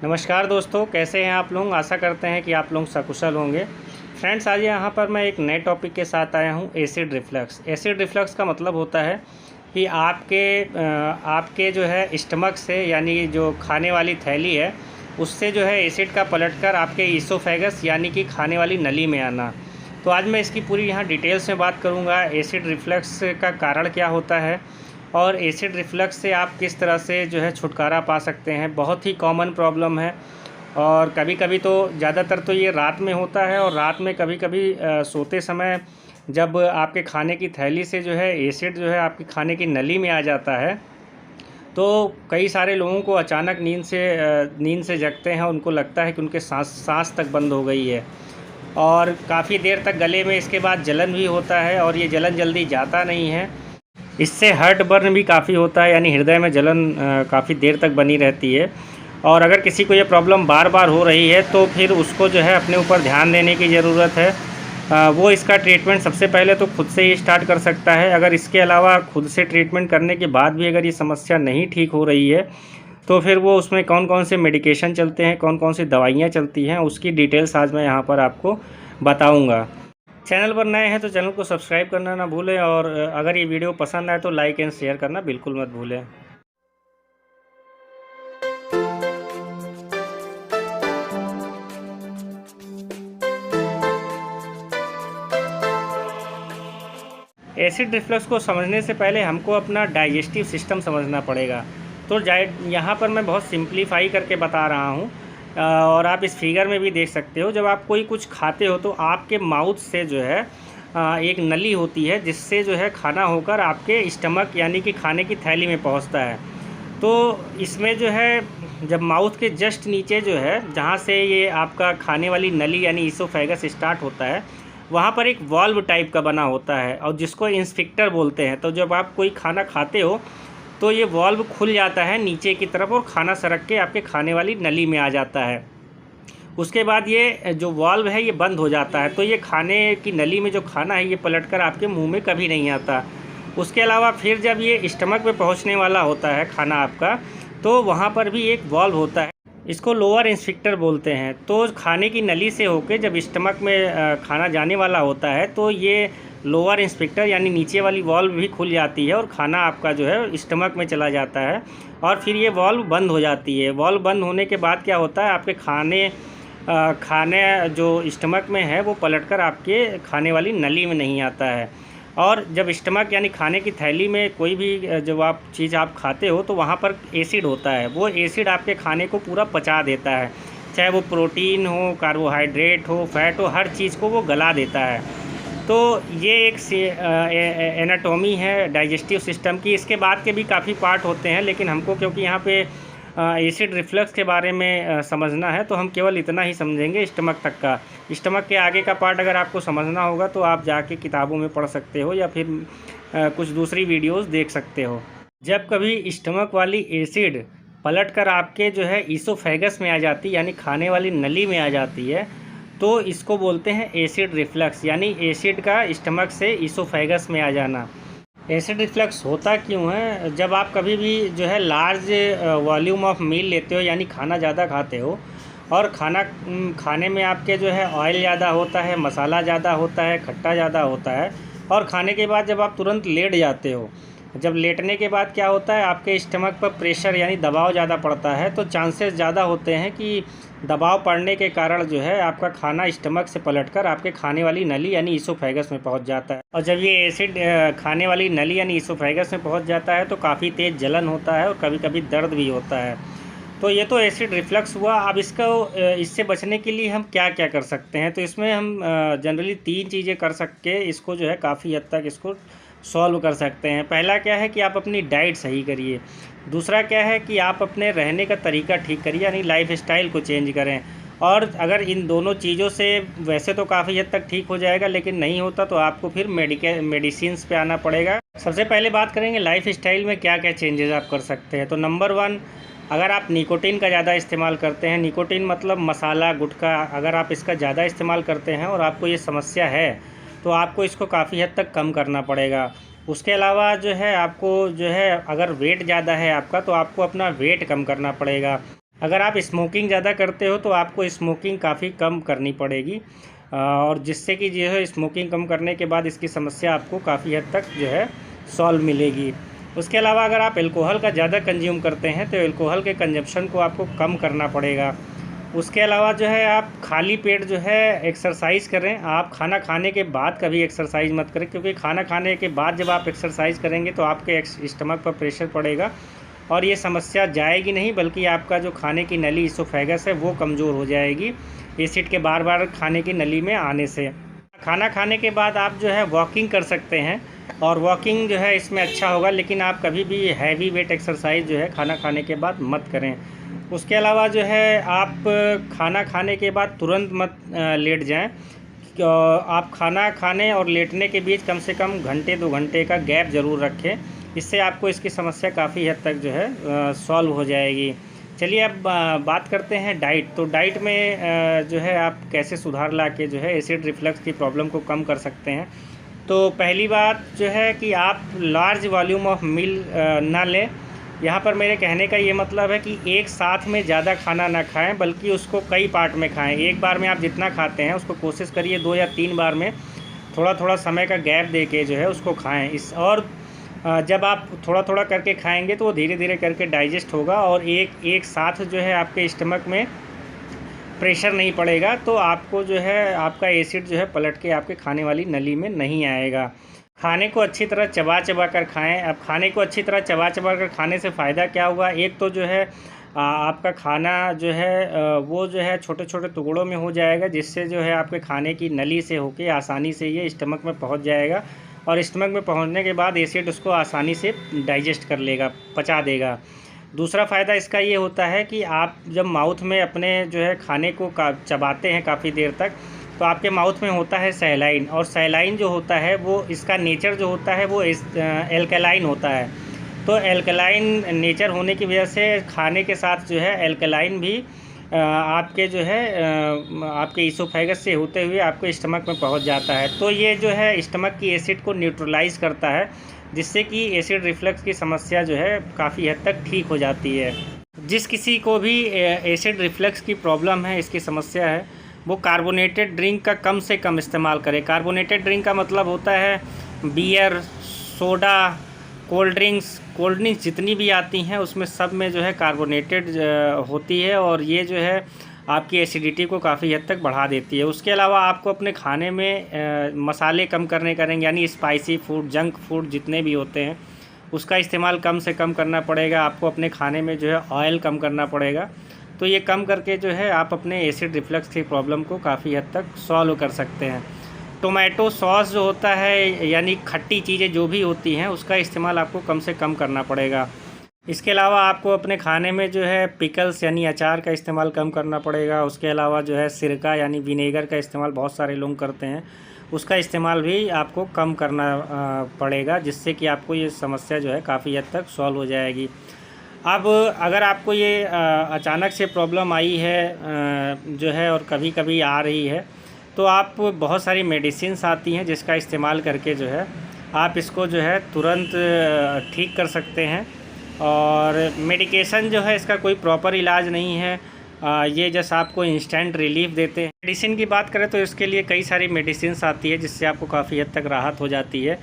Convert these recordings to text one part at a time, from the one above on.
नमस्कार दोस्तों, कैसे हैं आप लोग। आशा करते हैं कि आप लोग सकुशल होंगे। फ्रेंड्स, आज यहाँ पर मैं एक नए टॉपिक के साथ आया हूँ, एसिड रिफ्लक्स। एसिड रिफ्लक्स का मतलब होता है कि आपके जो है स्टमक से, यानी जो खाने वाली थैली है उससे जो है एसिड का पलटकर आपके ईसोफेगस यानी कि खाने वाली नली में आना। तो आज मैं इसकी पूरी यहाँ डिटेल्स में बात करूँगा। एसिड रिफ्लक्स का कारण क्या होता है और एसिड रिफ्लक्स से आप किस तरह से जो है छुटकारा पा सकते हैं। बहुत ही कॉमन प्रॉब्लम है और कभी कभी तो ज़्यादातर तो ये रात में होता है, और रात में कभी कभी सोते समय जब आपके खाने की थैली से जो है एसिड जो है आपके खाने की नली में आ जाता है, तो कई सारे लोगों को अचानक नींद से जगते हैं। उनको लगता है कि उनके सांस तक बंद हो गई है और काफ़ी देर तक गले में इसके बाद जलन भी होता है, और ये जलन जल्दी जाता नहीं है। इससे हार्ट बर्न भी काफ़ी होता है, यानी हृदय में जलन काफ़ी देर तक बनी रहती है। और अगर किसी को ये प्रॉब्लम बार बार हो रही है तो फिर उसको जो है अपने ऊपर ध्यान देने की ज़रूरत है। वो इसका ट्रीटमेंट सबसे पहले तो खुद से ही स्टार्ट कर सकता है। अगर इसके अलावा खुद से ट्रीटमेंट करने के बाद भी अगर ये समस्या नहीं ठीक हो रही है तो फिर वो उसमें कौन कौन से मेडिकेशन चलते हैं, कौन कौन सी दवाइयाँ चलती हैं, उसकी डिटेल्स आज मैं यहाँ पर आपको बताऊँगा। चैनल पर नए हैं तो चैनल को सब्सक्राइब करना ना भूलें, और अगर ये वीडियो पसंद आए तो लाइक एंड शेयर करना बिल्कुल मत भूलें। एसिड रिफ्लक्स को समझने से पहले हमको अपना डाइजेस्टिव सिस्टम समझना पड़ेगा। तो यहाँ पर मैं बहुत सिंप्लीफाई करके बता रहा हूँ, और आप इस फिगर में भी देख सकते हो। जब आप कोई कुछ खाते हो तो आपके माउथ से जो है एक नली होती है जिससे जो है खाना होकर आपके स्टमक यानी कि खाने की थैली में पहुंचता है। तो इसमें जो है जब माउथ के जस्ट नीचे जो है जहां से ये आपका खाने वाली नली यानी ईसोफेगस स्टार्ट होता है, वहाँ पर एक वाल्व टाइप का बना होता है और जिसको इंस्फिक्टर बोलते हैं। तो जब आप कोई खाना खाते हो तो ये वाल्व खुल जाता है नीचे की तरफ और खाना सरक के आपके खाने वाली नली में आ जाता है। उसके बाद ये जो वाल्व है ये बंद हो जाता है, तो ये खाने की नली में जो खाना है ये पलटकर आपके मुंह में कभी नहीं आता। उसके अलावा फिर जब ये स्टमक पे पहुंचने वाला होता है खाना आपका, तो वहाँ पर भी एक वाल्व होता है, इसको लोअर इंस्फिक्टर बोलते हैं। तो खाने की नली से होके जब स्टमक में खाना जाने वाला होता है तो ये लोअर इंस्फिक्टर यानी नीचे वाली वाल्व भी खुल जाती है और खाना आपका जो है स्टमक में चला जाता है, और फिर ये वाल्व बंद हो जाती है। वाल्व बंद होने के बाद क्या होता है, आपके खाने जो स्टमक में है वो पलटकर आपके खाने वाली नली में नहीं आता है। और जब स्टमक यानी खाने की थैली में कोई भी जब आप चीज़ आप खाते हो तो वहाँ पर एसिड होता है। वो एसिड आपके खाने को पूरा पचा देता है, चाहे वो प्रोटीन हो, कार्बोहाइड्रेट हो, फैट हो, हर चीज़ को वो गला देता है। तो ये एक एनाटॉमी है डाइजेस्टिव सिस्टम की। इसके बाद के भी काफ़ी पार्ट होते हैं, लेकिन हमको क्योंकि यहाँ पे एसिड रिफ्लक्स के बारे में समझना है तो हम केवल इतना ही समझेंगे, स्टमक तक का। स्टमक के आगे का पार्ट अगर आपको समझना होगा तो आप जाके किताबों में पढ़ सकते हो या फिर कुछ दूसरी वीडियोस देख सकते हो। जब कभी स्टमक वाली एसिड पलटकर आपके जो है ईसोफेगस में आ जाती यानी खाने वाली नली में आ जाती है, तो इसको बोलते हैं एसिड रिफ्लक्स, यानी एसिड का स्टमक से ईसोफेगस में आ जाना। एसिड रिफ्लक्स होता क्यों है? जब आप कभी भी जो है लार्ज वॉल्यूम ऑफ मील लेते हो यानी खाना ज़्यादा खाते हो, और खाने में आपके जो है ऑयल ज़्यादा होता है, मसाला ज़्यादा होता है, खट्टा ज़्यादा होता है, और खाने के बाद जब आप तुरंत लेट जाते हो, जब लेटने के बाद क्या होता है, आपके स्टमक पर प्रेशर यानी दबाव ज़्यादा पड़ता है, तो चांसेस ज़्यादा होते हैं कि दबाव पड़ने के कारण जो है आपका खाना स्टमक से पलटकर आपके खाने वाली नली यानी ईसोफेगस में पहुंच जाता है। और जब ये एसिड खाने वाली नली यानी ईसोफेगस में पहुंच जाता है तो काफ़ी तेज़ जलन होता है और कभी कभी दर्द भी होता है। तो ये तो एसिड रिफ्लक्स हुआ। अब इससे बचने के लिए हम क्या क्या कर सकते हैं? तो इसमें हम जनरली 3 चीज़ें कर सकते, इसको जो है काफ़ी हद तक इसको सॉल्व कर सकते हैं। पहला क्या है कि आप अपनी डाइट सही करिए। दूसरा क्या है कि आप अपने रहने का तरीका ठीक करिए, यानी लाइफ स्टाइल को चेंज करें। और अगर इन दोनों चीज़ों से वैसे तो काफ़ी हद तक ठीक हो जाएगा, लेकिन नहीं होता तो आपको फिर मेडिसिन्स पे आना पड़ेगा। सबसे पहले बात करेंगे लाइफ स्टाइल में क्या क्या चेंजेस आप कर सकते हैं। तो नंबर 1, अगर आप निकोटीन का ज़्यादा इस्तेमाल करते हैं, निकोटीन मतलब मसाला, गुटखा, अगर आप इसका ज़्यादा इस्तेमाल करते हैं और आपको ये समस्या है तो आपको इसको काफ़ी हद तक कम करना पड़ेगा। उसके अलावा जो है आपको जो है अगर वेट ज़्यादा है आपका तो आपको अपना वेट कम करना पड़ेगा। अगर आप स्मोकिंग ज़्यादा करते हो तो आपको स्मोकिंग काफ़ी कम करनी पड़ेगी, और जिससे कि जो है स्मोकिंग कम करने के बाद इसकी समस्या आपको काफ़ी हद तक जो है सॉल्व मिलेगी। उसके अलावा अगर आप अल्कोहल का ज़्यादा कंज्यूम करते हैं तो अल्कोहल के कंजप्शन को आपको कम करना पड़ेगा। उसके अलावा जो है आप खाली पेट जो है एक्सरसाइज करें। आप खाना खाने के बाद कभी एक्सरसाइज मत करें, क्योंकि खाना खाने के बाद जब आप एक्सरसाइज करेंगे तो आपके स्टमक पर प्रेशर पड़ेगा और ये समस्या जाएगी नहीं, बल्कि आपका जो खाने की नली इसोफेगस है वो कमज़ोर हो जाएगी एसिड के बार बार खाने की नली में आने से। खाना खाने के बाद आप जो है वॉकिंग कर सकते हैं, और वॉकिंग जो है इसमें अच्छा होगा, लेकिन आप कभी भी हैवी वेट एक्सरसाइज जो है खाना खाने के बाद मत करें। उसके अलावा जो है आप खाना खाने के बाद तुरंत मत लेट जाएं। आप खाना खाने और लेटने के बीच कम से कम घंटे 2 घंटे का गैप ज़रूर रखें। इससे आपको इसकी समस्या काफ़ी हद तक जो है सॉल्व हो जाएगी। चलिए अब बात करते हैं डाइट। तो डाइट में जो है आप कैसे सुधार ला के जो है एसिड रिफ्लक्स की प्रॉब्लम को कम कर सकते हैं। तो पहली बात जो है कि आप लार्ज वॉल्यूम ऑफ मील ना लें। यहाँ पर मेरे कहने का ये मतलब है कि एक साथ में ज़्यादा खाना ना खाएं, बल्कि उसको कई पार्ट में खाएं। एक बार में आप जितना खाते हैं उसको कोशिश करिए 2 या 3 बार में थोड़ा थोड़ा समय का गैप दे के जो है उसको खाएं। और जब आप थोड़ा थोड़ा करके खाएंगे तो वो धीरे धीरे करके डाइजेस्ट होगा और एक साथ जो है आपके स्टमक में प्रेशर नहीं पड़ेगा, तो आपको जो है आपका एसिड जो है पलट के आपके खाने वाली नली में नहीं आएगा। खाने को अच्छी तरह चबा चबा कर खाएं। अब खाने को अच्छी तरह चबा चबा कर खाने से फ़ायदा क्या हुआ, एक तो जो है आपका खाना जो है वो जो है छोटे छोटे टुकड़ों में हो जाएगा, जिससे जो है आपके खाने की नली से होके आसानी से ये स्टमक में पहुंच जाएगा, और स्टमक में पहुंचने के बाद एसिड उसको आसानी से डाइजेस्ट कर लेगा, पचा देगा। दूसरा फ़ायदा इसका ये होता है कि आप जब माउथ में अपने जो है खाने को चबाते हैं काफ़ी देर तक, तो आपके माउथ में होता है सैलाइन, और सैलाइन जो होता है वो इसका नेचर जो होता है वो एल्कलाइन होता है। तो एल्कलाइन नेचर होने की वजह से खाने के साथ जो है एल्कलाइन भी आपके जो है आपके ईसोफेगस से होते हुए आपके स्टमक में पहुंच जाता है। तो ये जो है स्टमक की एसिड को न्यूट्रलाइज़ करता है, जिससे कि एसिड रिफ्लक्स की समस्या जो है काफ़ी हद तक ठीक हो जाती है। जिस किसी को भी एसिड रिफ्लक्स की प्रॉब्लम है, इसकी समस्या है, वो कार्बोनेटेड ड्रिंक का कम से कम इस्तेमाल करें। कार्बोनेटेड ड्रिंक का मतलब होता है बियर, सोडा, कोल्ड ड्रिंक्स जितनी भी आती हैं उसमें सब में जो है कार्बोनेटेड होती है, और ये जो है आपकी एसिडिटी को काफ़ी हद तक बढ़ा देती है। उसके अलावा आपको अपने खाने में मसाले कम करने करेंगे, यानी स्पाइसी फूड, जंक फूड जितने भी होते हैं उसका इस्तेमाल कम से कम करना पड़ेगा। आपको अपने खाने में जो है ऑयल कम करना पड़ेगा। तो ये कम करके जो है आप अपने एसिड रिफ्लक्स की प्रॉब्लम को काफ़ी हद तक सॉल्व कर सकते हैं। टोमेटो सॉस जो होता है, यानी खट्टी चीज़ें जो भी होती हैं, उसका इस्तेमाल आपको कम से कम करना पड़ेगा। इसके अलावा आपको अपने खाने में जो है पिकल्स यानी अचार का इस्तेमाल कम करना पड़ेगा। उसके अलावा जो है सिरका यानी विनेगर का इस्तेमाल बहुत सारे लोग करते हैं, उसका इस्तेमाल भी आपको कम करना पड़ेगा, जिससे कि आपको ये समस्या जो है काफ़ी हद तक सॉल्व हो जाएगी। अब अगर आपको ये अचानक से प्रॉब्लम आई है जो है और कभी कभी आ रही है, तो आप बहुत सारी मेडिसिन्स आती हैं जिसका इस्तेमाल करके जो है आप इसको जो है तुरंत ठीक कर सकते हैं। और मेडिकेशन जो है इसका कोई प्रॉपर इलाज नहीं है, ये जैसा आपको इंस्टेंट रिलीफ देते हैं। मेडिसिन की बात करें तो इसके लिए कई सारी मेडिसिन्स आती है जिससे आपको काफ़ी हद तक राहत हो जाती है,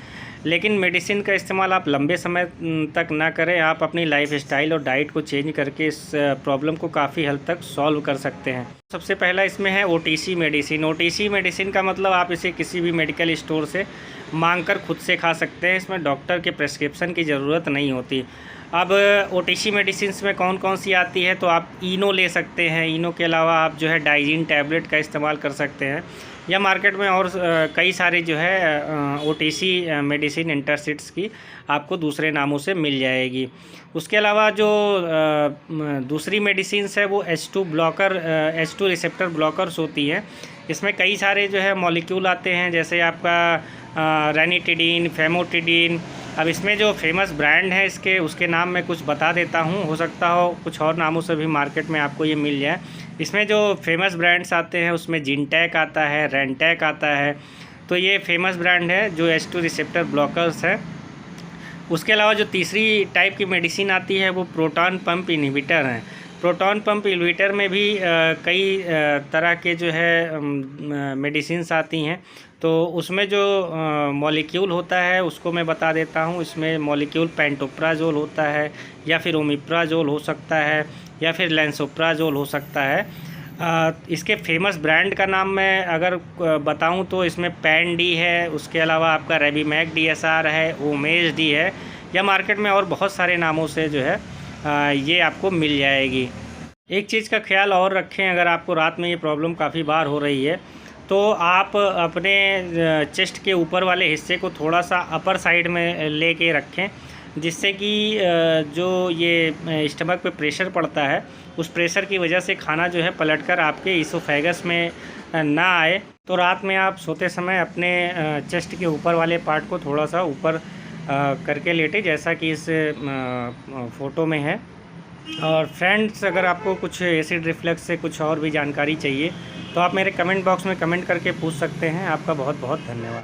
लेकिन मेडिसिन का इस्तेमाल आप लंबे समय तक ना करें। आप अपनी लाइफस्टाइल और डाइट को चेंज करके इस प्रॉब्लम को काफ़ी हद तक सॉल्व कर सकते हैं। सबसे पहला इसमें है ओटीसी मेडिसिन। ओटीसी मेडिसिन का मतलब आप इसे किसी भी मेडिकल स्टोर से मांगकर खुद से खा सकते हैं, इसमें डॉक्टर के प्रेस्क्रिप्शन की ज़रूरत नहीं होती। अब ओटीसी मेडिसिन्स में कौन कौन सी आती है, तो आप इनो ले सकते हैं। इनो के अलावा आप जो है डाइजिन टैबलेट का इस्तेमाल कर सकते हैं, या मार्केट में और कई सारे जो है ओटीसी मेडिसिन इंटरसिट्स की आपको दूसरे नामों से मिल जाएगी। उसके अलावा जो दूसरी मेडिसिन्स है वो H2 रिसेप्टर ब्लॉकर्स होती हैं। इसमें कई सारे जो है मॉलिक्यूल आते हैं, जैसे आपका रेनिटिडीन, फेमोटिडीन। अब इसमें जो फेमस ब्रांड है उसके नाम मैं कुछ बता देता हूँ, हो सकता हो कुछ और नामों से भी मार्केट में आपको ये मिल जाए। इसमें जो फेमस ब्रांड्स आते हैं उसमें जिनटैक आता है, रेंटैक आता है, तो ये फेमस ब्रांड है जो H2 रिसेप्टर ब्लॉकर्स है। उसके अलावा जो तीसरी टाइप की मेडिसिन आती है वो प्रोटॉन पंप इनहिबिटर हैं। प्रोटॉन पंप इन्वर्टर में भी कई तरह के जो है मेडिसिन्स आती हैं, तो उसमें जो मॉलिक्यूल होता है उसको मैं बता देता हूँ। इसमें मॉलिक्यूल पेंटोप्राजोल होता है, या फिर ओमिप्राजोल हो सकता है, या फिर लैंसोप्राजोल हो सकता है। इसके फेमस ब्रांड का नाम मैं अगर बताऊं तो इसमें पैन डी है, उसके अलावा आपका रेबीमैक DSR है, ओमेज डी है, या मार्केट में और बहुत सारे नामों से जो है ये आपको मिल जाएगी। एक चीज़ का ख्याल और रखें, अगर आपको रात में ये प्रॉब्लम काफ़ी बार हो रही है तो आप अपने चेस्ट के ऊपर वाले हिस्से को थोड़ा सा अपर साइड में लेके रखें, जिससे कि जो ये स्टमक पे प्रेशर पड़ता है उस प्रेशर की वजह से खाना जो है पलटकर आपके इसोफेगस में ना आए। तो रात में आप सोते समय अपने चेस्ट के ऊपर वाले पार्ट को थोड़ा सा ऊपर करके लेटे, जैसा कि इस फ़ोटो में है। और फ्रेंड्स, अगर आपको कुछ एसिड रिफ्लक्स से कुछ और भी जानकारी चाहिए तो आप मेरे कमेंट बॉक्स में कमेंट करके पूछ सकते हैं। आपका बहुत बहुत धन्यवाद।